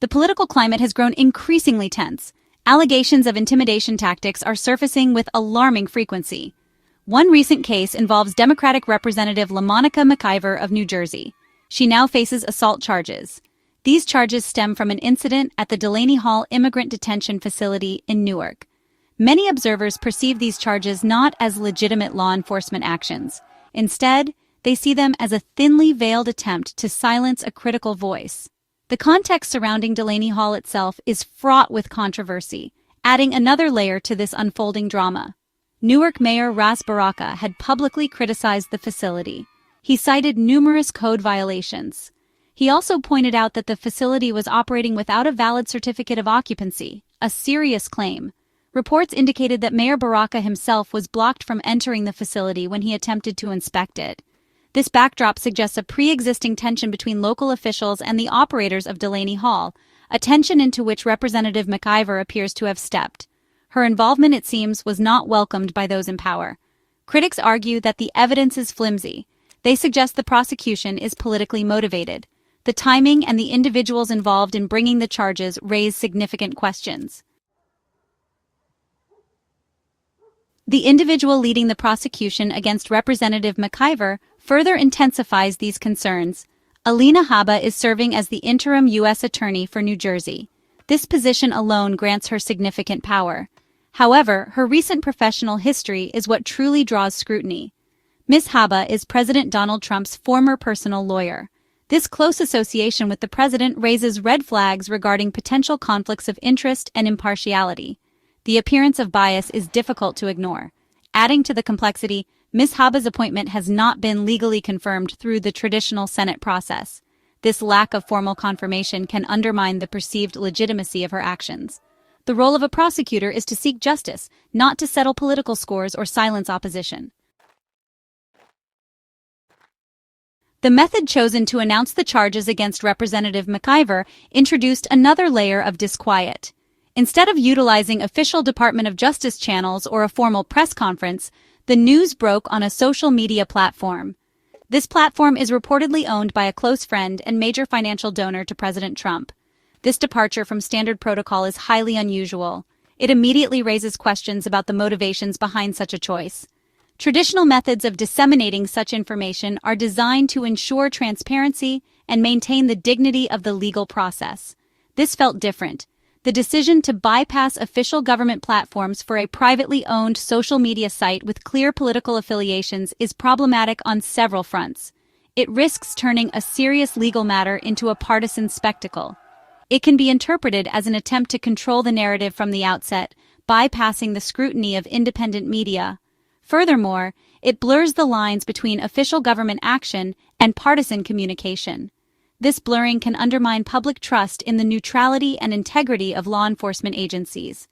the political climate has grown increasingly tense. Allegations of intimidation tactics are surfacing with alarming frequency. One recent case involves Democratic Representative LaMonicamciver of New Jersey. She now faces assault charges. These charges stem from an incident at the Delaney Hall Immigrant Detention Facility in Newark. Many observers perceive these charges not as legitimate law enforcement actions. Instead, they see them as a thinly veiled attempt to silence a critical voice. The context surrounding Delaney Hall itself is fraught with controversy, adding another layer to this unfolding drama. Newark Mayor Ras Baraka had publicly criticized the facility. He cited numerous code violations. He also pointed out that the facility was operating without a valid certificate of occupancy, a serious claim. Reports indicated that Mayor Baraka himself was blocked from entering the facility when he attempted to inspect it. This backdrop suggests a pre-existing tension between local officials and the operators of Delaney Hall, a tension into which Representative mciver appears to have stepped. Her involvement, it seems, was not welcomed by those in power. Critics argue that the evidence is flimsy. They suggest the prosecution is politically motivated. The timing and the individuals involved in bringing the charges raise significant questions. The individual leading the prosecution against Representative mciver further intensifies these concerns. Alinahabba is serving as the interim U.S. Attorney for New Jersey. This position alone grants her significant power. However, her recent professional history is what truly draws scrutiny. Ms. Habba is President Donald Trump's former personal lawyer. This close association with the president raises red flags regarding potential conflicts of interest and impartiality. The appearance of bias is difficult to ignore. Adding to the complexity, Ms. Habba's appointment has not been legally confirmed through the traditional Senate process. This lack of formal confirmation can undermine the perceived legitimacy of her actions. The role of a prosecutor is to seek justice, not to settle political scores or silence opposition. The method chosen to announce the charges against Representative mciver introduced another layer of disquiet. Instead of utilizing official Department of Justice channels or a formal press conference, the news broke on a social media platform. This platform is reportedly owned by a close friend and major financial donor to President Trump. This departure from standard protocol is highly unusual. It immediately raises questions about the motivations behind such a choice. Traditional methods of disseminating such information are designed to ensure transparency and maintain the dignity of the legal process. This felt different. The decision to bypass official government platforms for a privately owned social media site with clear political affiliations is problematic on several fronts. It risks turning a serious legal matter into a partisan spectacle. It can be interpreted as an attempt to control the narrative from the outset, bypassing the scrutiny of independent media. Furthermore, it blurs the lines between official government action and partisan communication. This blurring can undermine public trust in the neutrality and integrity of law enforcement agencies.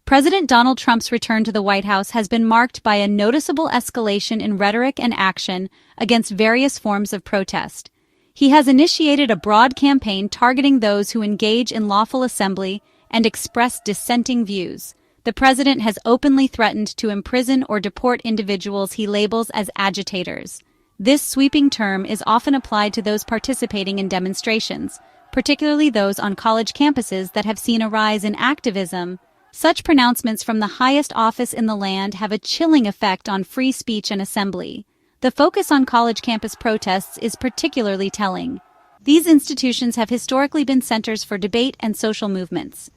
President Donald Trump's return to the White House has been marked by a noticeable escalation in rhetoric and action against various forms of protest. He has initiated a broad campaign targeting those who engage in lawful assembly and express dissenting views. The president has openly threatened to imprison or deport individuals he labels as agitators. This sweeping term is often applied to those participating in demonstrations, particularly those on college campuses that have seen a rise in activism. Such pronouncements from the highest office in the land have a chilling effect on free speech and assembly. The focus on college campus protests is particularly telling. These institutions have historically been centers for debate and social movements.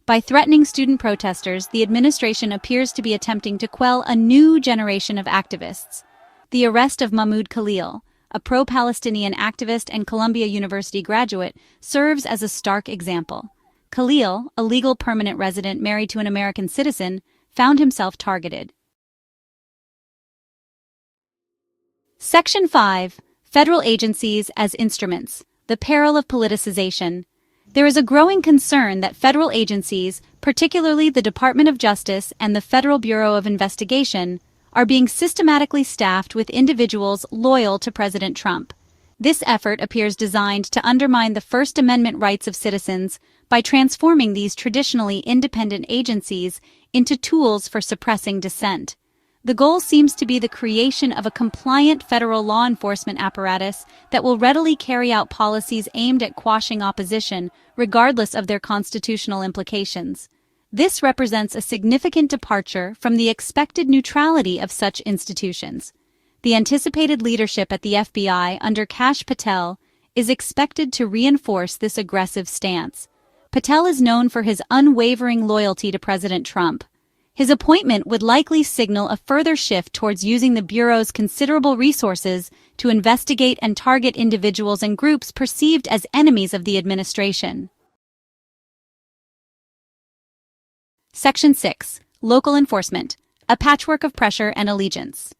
By threatening student protesters, the administration appears to be attempting to quell a new generation of activists. The arrest of Mahmoud Khalil, a pro-Palestinian activist and Columbia University graduate, serves as a stark example. Khalil, a legal permanent resident married to an American citizen, found himself targeted. Section 5. Federal Agencies as Instruments. The Peril of Politicization. There is a growing concern that federal agencies, particularly the Department of Justice and the Federal Bureau of Investigation, are being systematically staffed with individuals loyal to President Trump. This effort appears designed to undermine the First Amendment rights of citizens by transforming these traditionally independent agencies into tools for suppressing dissent. The goal seems to be the creation of a compliant federal law enforcement apparatus that will readily carry out policies aimed at quashing opposition, regardless of their constitutional implications. This represents a significant departure from the expected neutrality of such institutions. The anticipated leadership at the FBI under Kash Patel is expected to reinforce this aggressive stance. Patel is known for his unwavering loyalty to President Trump. His appointment would likely signal a further shift towards using the Bureau's considerable resources to investigate and target individuals and groups perceived as enemies of the administration. Section 6. Local enforcement. A patchwork of pressure and allegiance.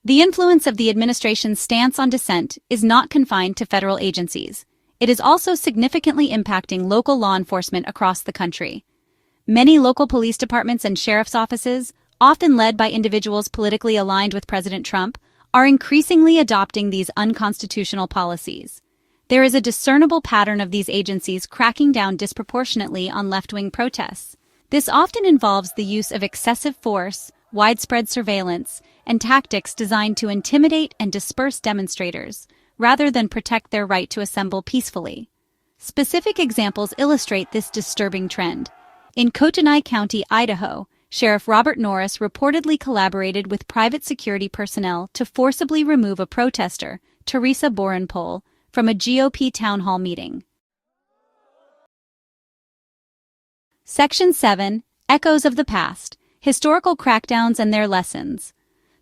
The influence of the administration's stance on dissent is not confined to federal agencies. It is also significantly impacting local law enforcement across the country. Many local police departments and sheriff's offices, often led by individuals politically aligned with President Trump, are increasingly adopting these unconstitutional policies. There is a discernible pattern of these agencies cracking down disproportionately on left-wing protests. This often involves the use of excessive force, widespread surveillance, and tactics designed to intimidate and disperse demonstrators, rather than protect their right to assemble peacefully. Specific examples illustrate this disturbing trend. In Kootenai County, Idaho, Sheriff Robert Norris reportedly collaborated with private security personnel to forcibly remove a protester, Teresa Borenpol, from a GOP town hall meeting. Section 7. Echoes of the Past. Historical crackdowns and their lessons.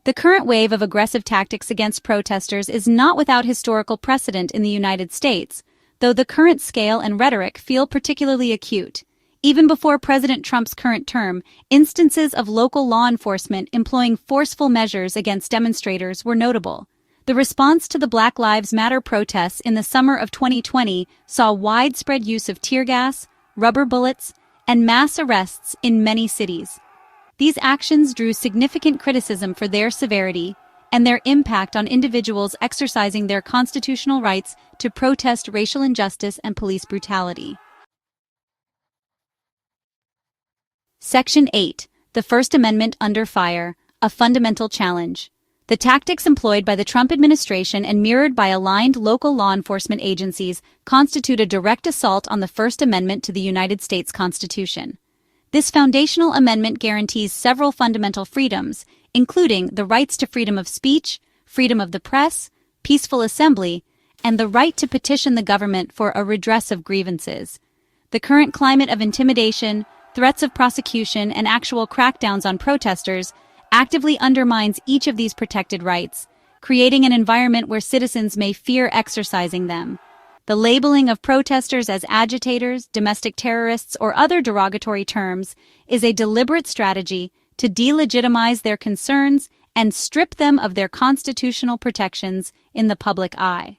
The current wave of aggressive tactics against protesters is not without historical precedent in the United States, though the current scale and rhetoric feel particularly acute. Even before President Trump's current term, instances of local law enforcement employing forceful measures against demonstrators were notable. The response to the Black Lives Matter protests in the summer of 2020 saw widespread use of tear gas, rubber bullets, and mass arrests in many cities. These actions drew significant criticism for their severity and their impact on individuals exercising their constitutional rights to protest racial injustice and police brutality. Section 8. The First Amendment Under Fire, a Fundamental Challenge. The tactics employed by the Trump administration and mirrored by aligned local law enforcement agencies constitute a direct assault on the First Amendment to the United States Constitution. This foundational amendment guarantees several fundamental freedoms, including the rights to freedom of speech, freedom of the press, peaceful assembly, and the right to petition the government for a redress of grievances. The current climate of intimidation, threats of prosecution, and actual crackdowns on protesters actively undermines each of these protected rights, creating an environment where citizens may fear exercising them. The labeling of protesters as agitators, domestic terrorists, or other derogatory terms is a deliberate strategy to delegitimize their concerns and strip them of their constitutional protections in the public eye.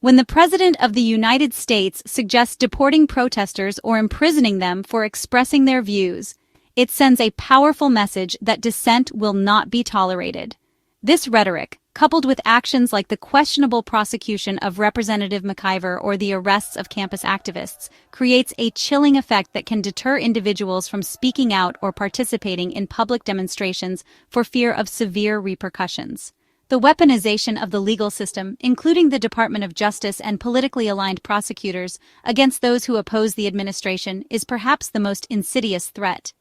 When the President of the United States suggests deporting protesters or imprisoning them for expressing their views, it sends a powerful message that dissent will not be tolerated. This rhetoric, coupled with actions like the questionable prosecution of Representative McIver or the arrests of campus activists, creates a chilling effect that can deter individuals from speaking out or participating in public demonstrations for fear of severe repercussions. The weaponization of the legal system, including the Department of Justice and politically aligned prosecutors, against those who oppose the administration is perhaps the most insidious threat.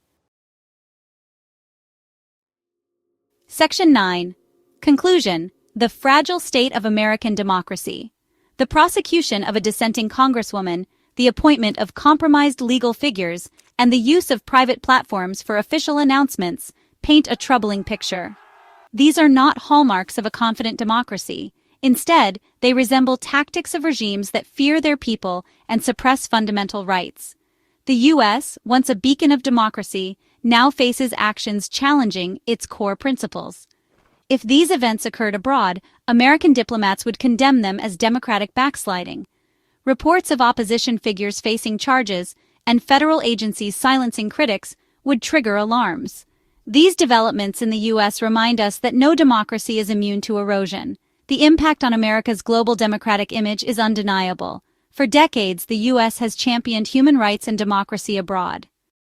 Section 9. Conclusion. The fragile state of American democracy. The prosecution of a dissenting congresswoman, the appointment of compromised legal figures, and the use of private platforms for official announcements paint a troubling picture. These are not hallmarks of a confident democracy. Instead, they resemble tactics of regimes that fear their people and suppress fundamental rights. The U.S., once a beacon of democracy, now faces actions challenging its core principles. If these events occurred abroad, American diplomats would condemn them as democratic backsliding. Reports of opposition figures facing charges and federal agencies silencing critics would trigger alarms. These developments in the U.S. remind us that no democracy is immune to erosion. The impact on America's global democratic image is undeniable. For decades, the U.S. has championed human rights and democracy abroad.